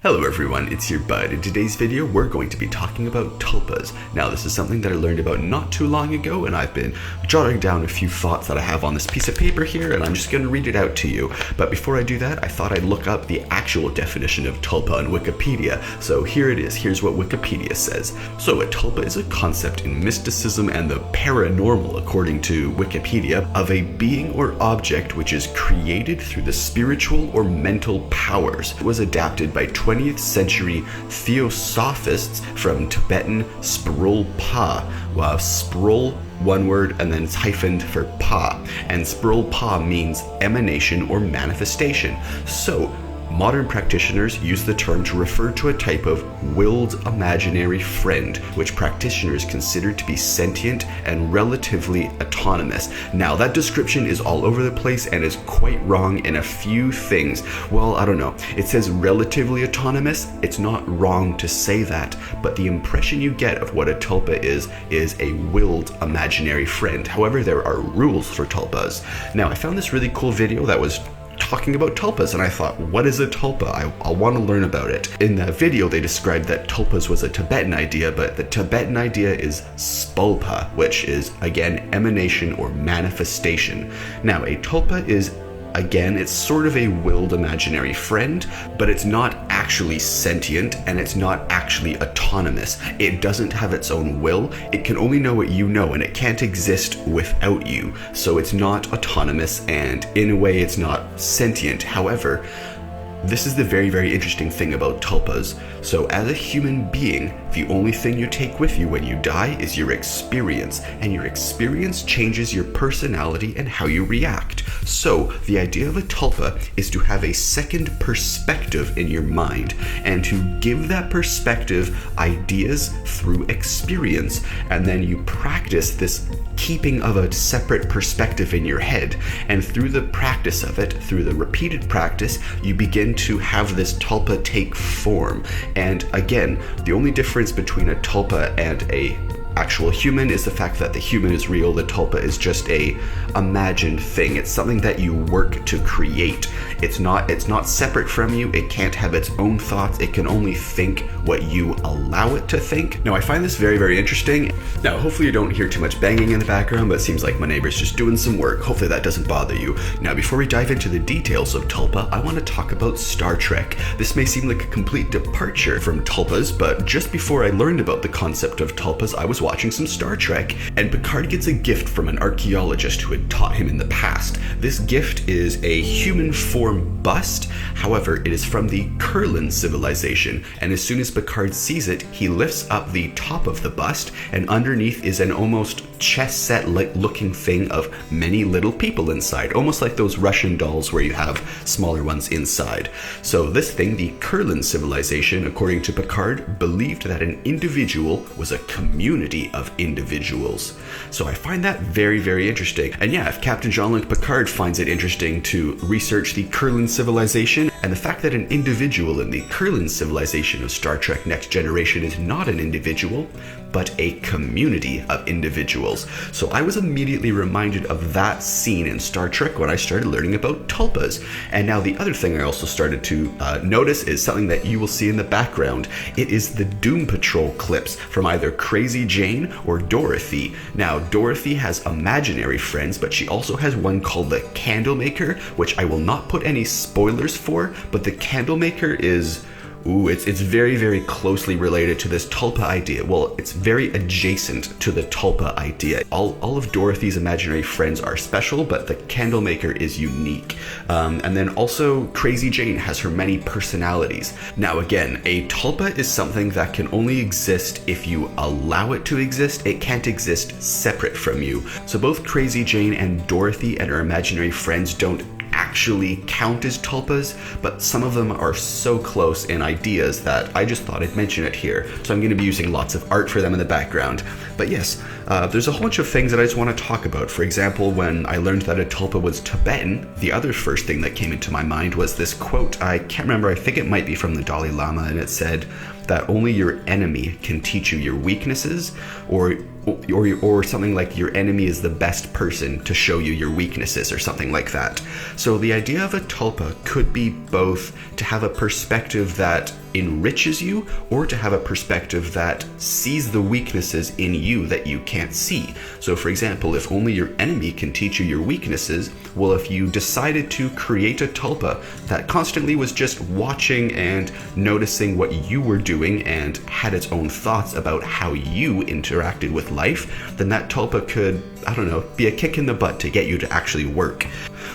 Hello everyone, it's your Bud. In today's video, we're going to be talking about tulpas. Now, this is something that I learned about not too long ago, and I've been jotting down a few thoughts that I have on this piece of paper here, and I'm just going to read it out to you. But before I do that, I thought I'd look up the actual definition of tulpa on Wikipedia. So here it is. Here's what Wikipedia says. So a tulpa is a concept in mysticism and the paranormal, according to Wikipedia, of a being or object which is created through the spiritual or mental powers. It was adapted by 20th century theosophists from Tibetan Tulpa. Sprul, one word, and then it's hyphened for pa. And Tulpa means emanation or manifestation. So modern practitioners use the term to refer to a type of willed imaginary friend, which practitioners consider to be sentient and relatively autonomous. Now, that description is all over the place and is quite wrong in a few things. Well, I don't know. It says relatively autonomous. It's not wrong to say that, but the impression you get of what a tulpa is a willed imaginary friend. However, there are rules for tulpas. Now, I found this really cool video that was talking about tulpas, and I thought, what is a tulpa? I want to learn about it. In the video, they described that tulpas was a Tibetan idea, but the Tibetan idea is spulpa, which is, again, emanation or manifestation. Now, a tulpa is, again, it's sort of a willed imaginary friend, but it's not actually sentient and it's not actually autonomous. It doesn't have its own will. It can only know what you know, and it can't exist without you. So it's not autonomous, and in a way it's not sentient. However, this is the very, very interesting thing about tulpas. So as a human being, the only thing you take with you when you die is your experience, and your experience changes your personality and how you react. So the idea of a tulpa is to have a second perspective in your mind, and to give that perspective ideas through experience, and then you practice this keeping of a separate perspective in your head, and through the practice of it, through the repeated practice, you begin to have this tulpa take form. And again, the only difference between a tulpa and a actual human is the fact that the human is real. The tulpa is just a imagined thing. It's something that you work to create. It's not separate from you. It can't have its own thoughts. It can only think what you allow it to think. Now, I find this very, very interesting. Now, hopefully you don't hear too much banging in the background, but it seems like my neighbor's just doing some work. Hopefully that doesn't bother you. Now, before we dive into the details of tulpa, I want to talk about Star Trek. This may seem like a complete departure from tulpas, but just before I learned about the concept of tulpas, I was watching some Star Trek, and Picard gets a gift from an archaeologist who had taught him in the past. This gift is a human form bust. However, it is from the Kurlan civilization, and as soon as Picard sees it, he lifts up the top of the bust, and underneath is an almost chess set like looking thing of many little people inside, almost like those Russian dolls where you have smaller ones inside. So this thing, the Kurlan civilization, according to Picard, believed that an individual was a community of individuals. So I find that very, very interesting. And yeah, if Captain Jean-Luc Picard finds it interesting to research the Kurlan civilization, and the fact that an individual in the Kurlan civilization of Star Trek Next Generation is not an individual, but a community of individuals. So I was immediately reminded of that scene in Star Trek when I started learning about tulpas. And now the other thing I also started to notice is something that you will see in the background. It is the Doom Patrol clips from either Crazy Jane or Dorothy. Now, Dorothy has imaginary friends, but she also has one called the Candlemaker, which I will not put any spoilers for, but the Candlemaker is... it's very, very closely related to this tulpa idea. Well, it's very adjacent to the tulpa idea. All of Dorothy's imaginary friends are special, but the Candlemaker is unique. And then also Crazy Jane has her many personalities. Now again, a tulpa is something that can only exist if you allow it to exist. It can't exist separate from you. So both Crazy Jane and Dorothy and her imaginary friends don't actually count as tulpas, but some of them are so close in ideas that I just thought I'd mention it here. So I'm going to be using lots of art for them in the background. But yes, there's a whole bunch of things that I just want to talk about. For example, when I learned that a tulpa was Tibetan, the other first thing that came into my mind was this quote. I can't remember, I think it might be from the Dalai Lama, and it said that only your enemy can teach you your weaknesses, or something like your enemy is the best person to show you your weaknesses, or something like that. So the idea of a tulpa could be both to have a perspective that enriches you, or to have a perspective that sees the weaknesses in you that you can't see. So for example, if only your enemy can teach you your weaknesses, well, if you decided to create a tulpa that constantly was just watching and noticing what you were doing and had its own thoughts about how you interacted with life, then that tulpa could, I don't know, be a kick in the butt to get you to actually work.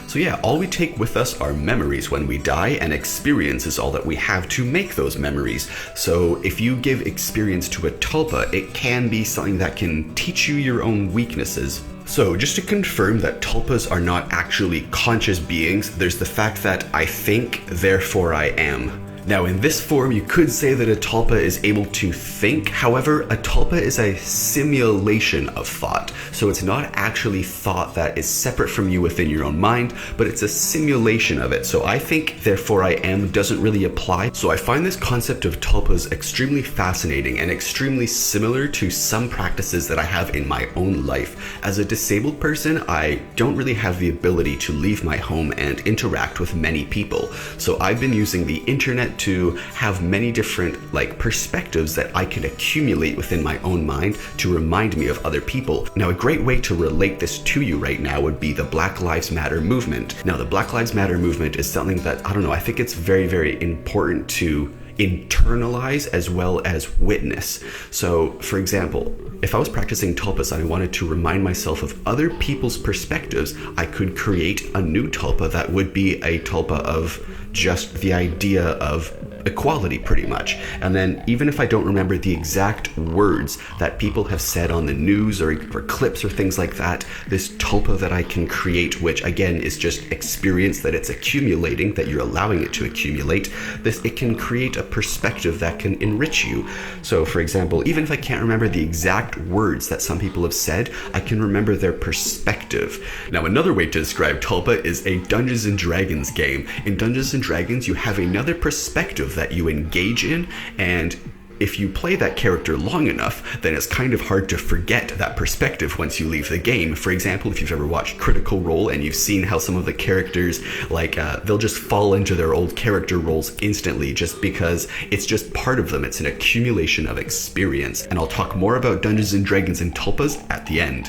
So yeah, all we take with us are memories when we die, and experience is all that we have to make those memories. So if you give experience to a tulpa, it can be something that can teach you your own weaknesses. So just to confirm that tulpas are not actually conscious beings, there's the fact that I think, therefore I am. Now in this form, you could say that a tulpa is able to think. However, a tulpa is a simulation of thought. So it's not actually thought that is separate from you within your own mind, but it's a simulation of it. So I think, therefore I am doesn't really apply. So I find this concept of tulpas extremely fascinating and extremely similar to some practices that I have in my own life. As a disabled person, I don't really have the ability to leave my home and interact with many people. So I've been using the internet to have many different perspectives that I can accumulate within my own mind to remind me of other people. Now, a great way to relate this to you right now would be the Black Lives Matter movement. Now, the Black Lives Matter movement is something that, I don't know, I think it's very, very important to internalize as well as witness. So, for example, if I was practicing tulpas and I wanted to remind myself of other people's perspectives, I could create a new tulpa that would be a tulpa of just the idea of equality, pretty much. And then even if I don't remember the exact words that people have said on the news or clips or things like that, this tulpa that I can create, which again is just experience that it's accumulating, that you're allowing it to accumulate, it can create a perspective that can enrich you. So for example, even if I can't remember the exact words that some people have said, I can remember their perspective. Now, another way to describe tulpa is a Dungeons and Dragons game. In Dungeons and Dragons, you have another perspective that you engage in, and if you play that character long enough, then it's kind of hard to forget that perspective once you leave the game. For example, if you've ever watched Critical Role and you've seen how some of the characters, they'll just fall into their old character roles instantly just because it's just part of them. It's an accumulation of experience. And I'll talk more about Dungeons and Dragons and tulpas at the end.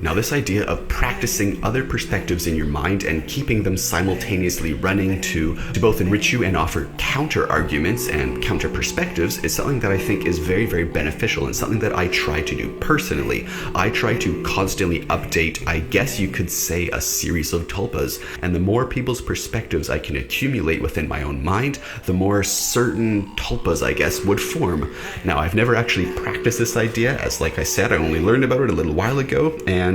Now, this idea of practicing other perspectives in your mind and keeping them simultaneously running to both enrich you and offer counter arguments and counter perspectives is something that I think is very, very beneficial and something that I try to do personally. I try to constantly update, I guess you could say, a series of tulpas. And the more people's perspectives I can accumulate within my own mind, the more certain tulpas, I guess, would form. Now, I've never actually practiced this idea, as like I said, I only learned about it a little while ago, and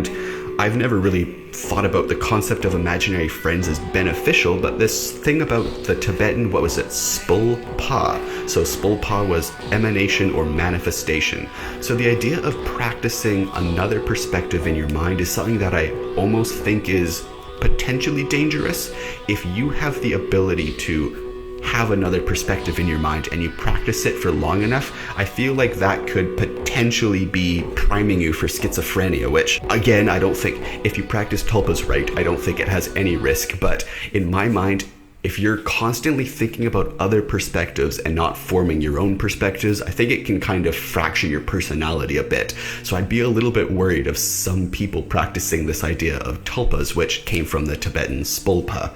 I've never really thought about the concept of imaginary friends as beneficial, but this thing about the Tibetan, what was it, Tulpa. So Tulpa was emanation or manifestation. So the idea of practicing another perspective in your mind is something that I almost think is potentially dangerous. If you have the ability to have another perspective in your mind and you practice it for long enough, I feel like that could potentially be priming you for schizophrenia, which again, I don't think, if you practice tulpas right, I don't think it has any risk. But in my mind, if you're constantly thinking about other perspectives and not forming your own perspectives, I think it can kind of fracture your personality a bit. So I'd be a little bit worried of some people practicing this idea of tulpas, which came from the Tibetan Tulpa.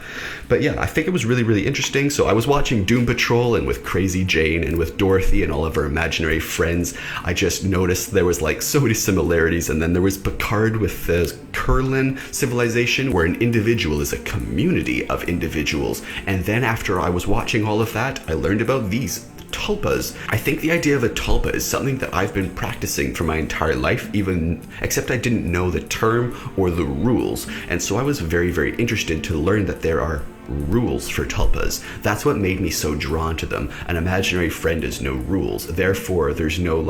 But yeah, I think it was really, really interesting. So I was watching Doom Patrol, and with Crazy Jane and with Dorothy and all of her imaginary friends, I just noticed there was so many similarities. And then there was Picard with the Kurlan civilization, where an individual is a community of individuals. And then after I was watching all of that, I learned about these tulpas. I think the idea of a tulpa is something that I've been practicing for my entire life, except I didn't know the term or the rules. And so I was very, very interested to learn that there are rules for tulpas. That's what made me so drawn to them. An imaginary friend is no rules. Therefore, there's no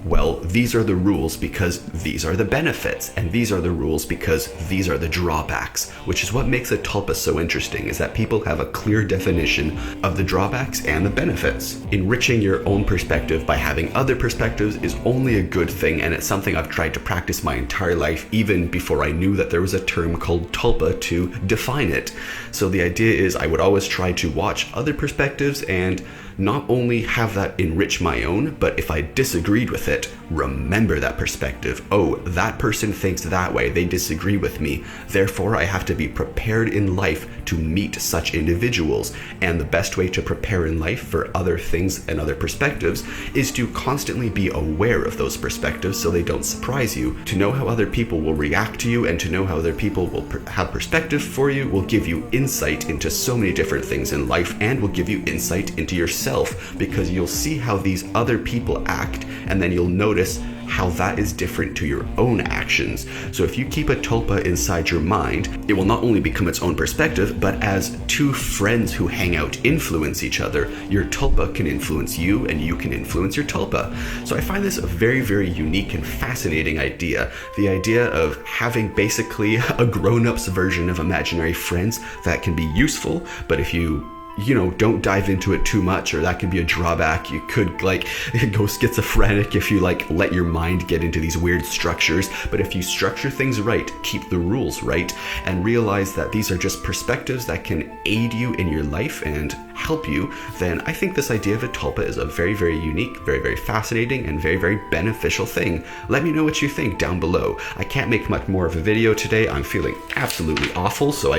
well, these are the rules because these are the benefits, and these are the rules because these are the drawbacks, which is what makes a tulpa so interesting, is that people have a clear definition of the drawbacks and the benefits. Enriching your own perspective by having other perspectives is only a good thing, and it's something I've tried to practice my entire life, even before I knew that there was a term called tulpa to define it. So the idea is I would always try to watch other perspectives and not only have that enrich my own, but if I disagreed with it, remember that perspective. Oh, that person thinks that way, they disagree with me, therefore I have to be prepared in life to meet such individuals. And the best way to prepare in life for other things and other perspectives is to constantly be aware of those perspectives so they don't surprise you. To know how other people will react to you and to know how other people will have perspective for you will give you insight into so many different things in life, and will give you insight into yourself, because you'll see how these other people act, and then you'll notice how that is different to your own actions. So if you keep a tulpa inside your mind, it will not only become its own perspective, but as two friends who hang out influence each other, your tulpa can influence you and you can influence your tulpa. So I find this a very, very unique and fascinating idea. The idea of having basically a grown-up's version of imaginary friends that can be useful, but if you don't dive into it too much, or that could be a drawback. You could go schizophrenic if you let your mind get into these weird structures. But if you structure things right, keep the rules right, and realize that these are just perspectives that can aid you in your life and help you, then I think this idea of a tulpa is a very, very unique, very, very fascinating, and very, very beneficial thing. Let me know what you think down below. I can't make much more of a video today. I'm feeling absolutely awful, so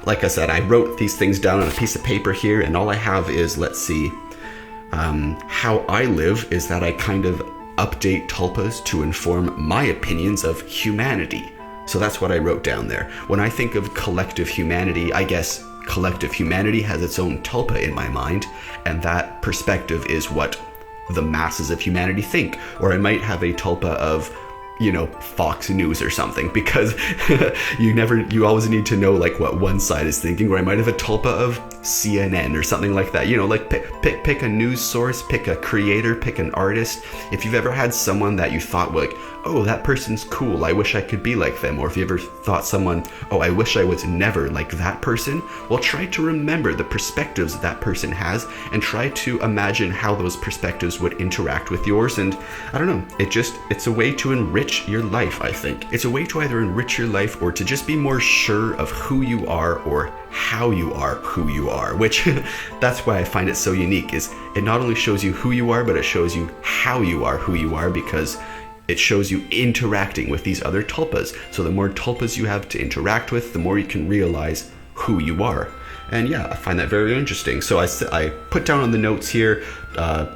like I said, I wrote these things down on a piece of paper here, and all I have is, let's see, how I live is that I kind of update tulpas to inform my opinions of humanity. So that's what I wrote down there. When I think of collective humanity, I guess collective humanity has its own tulpa in my mind, and that perspective is what the masses of humanity think. Or I might have a tulpa of Fox News or something, because you always need to know what one side is thinking. Or I might have a tulpa of CNN or something like that. Pick a news source, pick a creator, pick an artist. If you've ever had someone that you thought oh, that person's cool, I wish I could be like them. Or if you ever thought someone, oh, I wish I was never like that person. Well, try to remember the perspectives that person has and try to imagine how those perspectives would interact with yours. And I don't know, it's a way to enrich your life, I think. It's a way to either enrich your life or to just be more sure of who you are or how you are who you are, which that's why I find it so unique, is it not only shows you who you are, but it shows you how you are who you are, because it shows you interacting with these other tulpas. So the more tulpas you have to interact with, the more you can realize who you are. And yeah, I find that very interesting. So I put down on the notes here,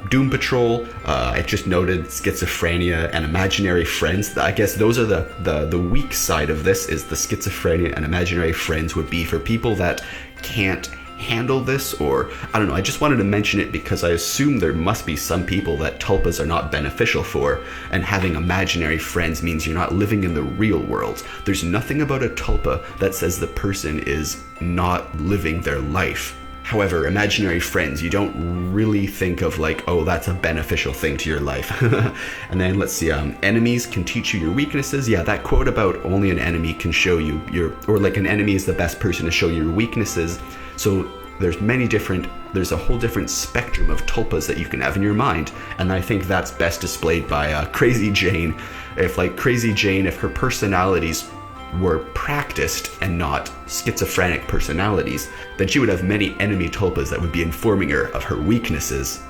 Doom Patrol, I just noted schizophrenia and imaginary friends. I guess those are the weak side of this, is the schizophrenia and imaginary friends would be for people that can't handle this, or I don't know, I just wanted to mention it because I assume there must be some people that tulpas are not beneficial for, and having imaginary friends means you're not living in the real world. There's nothing about a tulpa that says the person is not living their life. However, imaginary friends, you don't really think of oh, that's a beneficial thing to your life. And then let's see, enemies can teach you your weaknesses. Yeah, that quote about only an enemy can show you an enemy is the best person to show you your weaknesses. So there's a whole different spectrum of tulpas that you can have in your mind. And I think that's best displayed by Crazy Jane. If Crazy Jane, if her personalities were practiced and not schizophrenic personalities, then she would have many enemy tulpas that would be informing her of her weaknesses.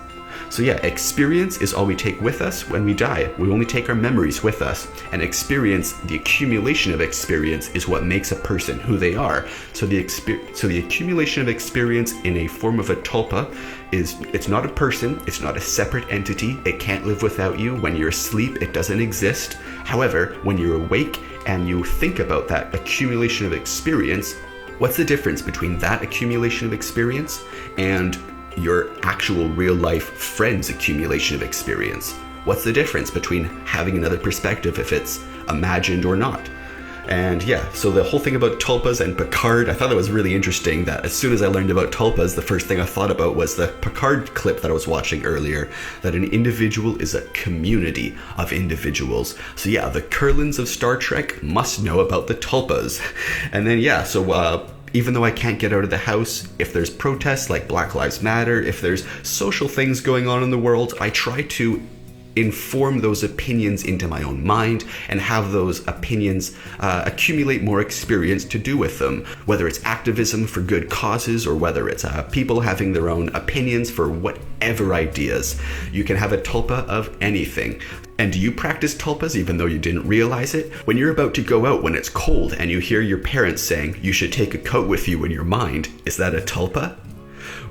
So yeah, experience is all we take with us when we die. We only take our memories with us. And experience, the accumulation of experience, is what makes a person who they are. So the accumulation of experience in a form of a tulpa it's not a person, it's not a separate entity, it can't live without you. When you're asleep, it doesn't exist. However, when you're awake and you think about that accumulation of experience, what's the difference between that accumulation of experience and your actual real life friend's accumulation of experience? What's the difference between having another perspective if it's imagined or not? And yeah, so the whole thing about tulpas and Picard, I thought it was really interesting that as soon as I learned about tulpas, the first thing I thought about was the Picard clip that I was watching earlier, that an individual is a community of individuals. So yeah, the Kurlans of Star Trek must know about the tulpas. And then yeah, so even though I can't get out of the house, if there's protests like Black Lives Matter, if there's social things going on in the world, I try to inform those opinions into my own mind and have those opinions accumulate more experience to do with them, whether it's activism for good causes or whether it's people having their own opinions for whatever ideas. You can have a tulpa of anything. And do you practice tulpas even though you didn't realize it? When you're about to go out when it's cold and you hear your parents saying you should take a coat with you in your mind, is that a tulpa?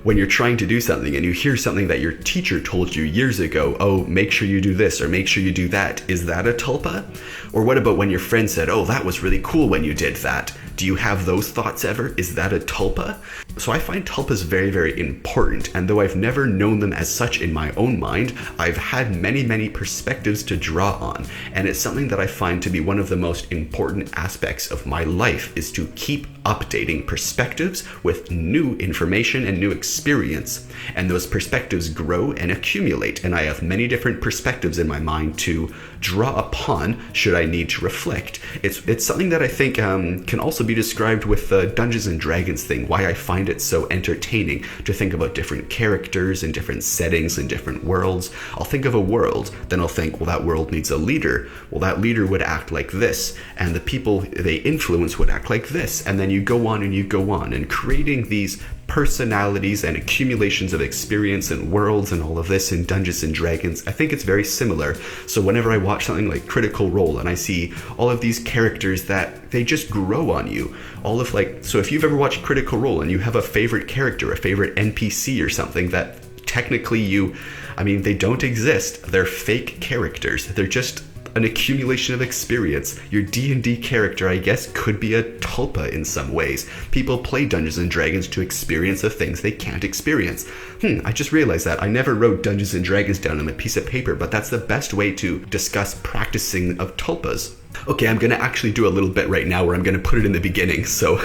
When you're trying to do something and you hear something that your teacher told you years ago, oh, make sure you do this or make sure you do that, is that a tulpa? Or what about when your friend said, oh, that was really cool when you did that? Do you have those thoughts ever? Is that a tulpa? So I find tulpas very, very important, and though I've never known them as such in my own mind, I've had many, many perspectives to draw on, and it's something that I find to be one of the most important aspects of my life, is to keep updating perspectives with new information and new experience, and those perspectives grow and accumulate, and I have many different perspectives in my mind to draw upon should I need to reflect. It's something that I think can also be described with the Dungeons and Dragons thing, why I find it so entertaining to think about different characters and different settings and different worlds. I'll think of a world, then I'll think, well, that world needs a leader. Well, that leader would act like this, and the people they influence would act like this, and then you go on and you go on, and creating these personalities and accumulations of experience and worlds and all of this in Dungeons and Dragons, I think it's very similar. So whenever I watch something like Critical Role and I see all of these characters that they just grow on you, so if you've ever watched Critical Role and you have a favorite character, a favorite NPC or something that technically they don't exist, they're fake characters, they're just an accumulation of experience. Your D&D character, I guess, could be a tulpa in some ways. People play Dungeons and Dragons to experience the things they can't experience. I just realized that. I never wrote Dungeons and Dragons down on a piece of paper, but that's the best way to discuss practicing of tulpas. Okay, I'm gonna actually do a little bit right now where I'm gonna put it in the beginning. So,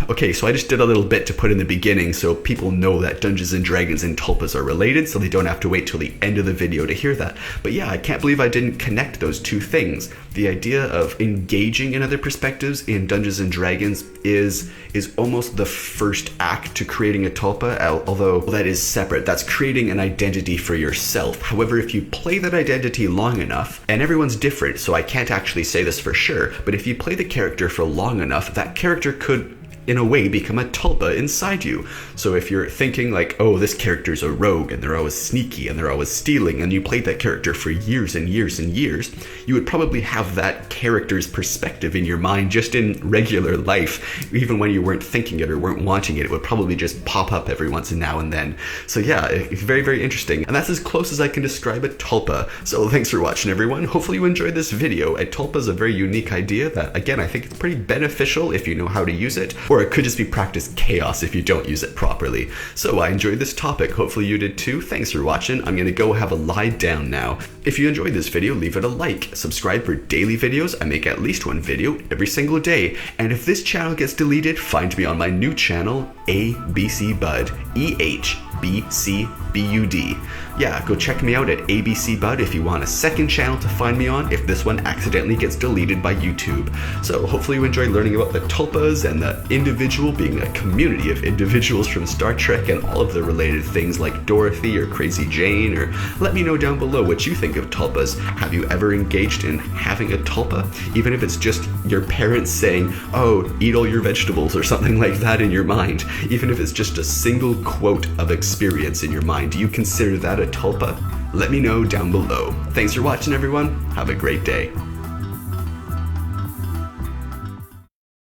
okay, so I just did a little bit to put in the beginning so people know that Dungeons and Dragons and tulpas are related, so they don't have to wait till the end of the video to hear that. But yeah, I can't believe I didn't connect those two things. The idea of engaging in other perspectives in Dungeons and Dragons is almost the first act to creating a tulpa, although that is separate. That's creating an identity for yourself. However, if you play that identity long enough, and everyone's different, so I can't actually say this for sure, but if you play the character for long enough, that character could in a way become a tulpa inside you. So if you're thinking like, oh, this character's a rogue and they're always sneaky and they're always stealing, and you played that character for years and years and years, you would probably have that character's perspective in your mind just in regular life. Even when you weren't thinking it or weren't wanting it, it would probably just pop up every once and now and then. So yeah, it's very, very interesting. And that's as close as I can describe a tulpa. So thanks for watching, everyone. Hopefully you enjoyed this video. A tulpa is a very unique idea that, again, I think it's pretty beneficial if you know how to use it, or it could just be practiced chaos if you don't use it properly. So I enjoyed this topic. Hopefully you did too. Thanks for watching. I'm gonna go have a lie down now. If you enjoyed this video, leave it a like. Subscribe for daily videos. I make at least one video every single day. And if this channel gets deleted, find me on my new channel, ABC Bud, EHBCBUD. Yeah, go check me out at ABC Bud if you want a second channel to find me on if this one accidentally gets deleted by YouTube. So hopefully you enjoy learning about the tulpas and the individual being a community of individuals from Star Trek and all of the related things like Dorothy or Crazy Jane, or let me know down below what you think of tulpas. Have you ever engaged in having a tulpa? Even if it's just your parents saying, oh, eat all your vegetables or something like that in your mind. Even if it's just a single quote of experience in your mind, do you consider that a tulpa? Let me know down below. Thanks for watching, everyone. Have a great day.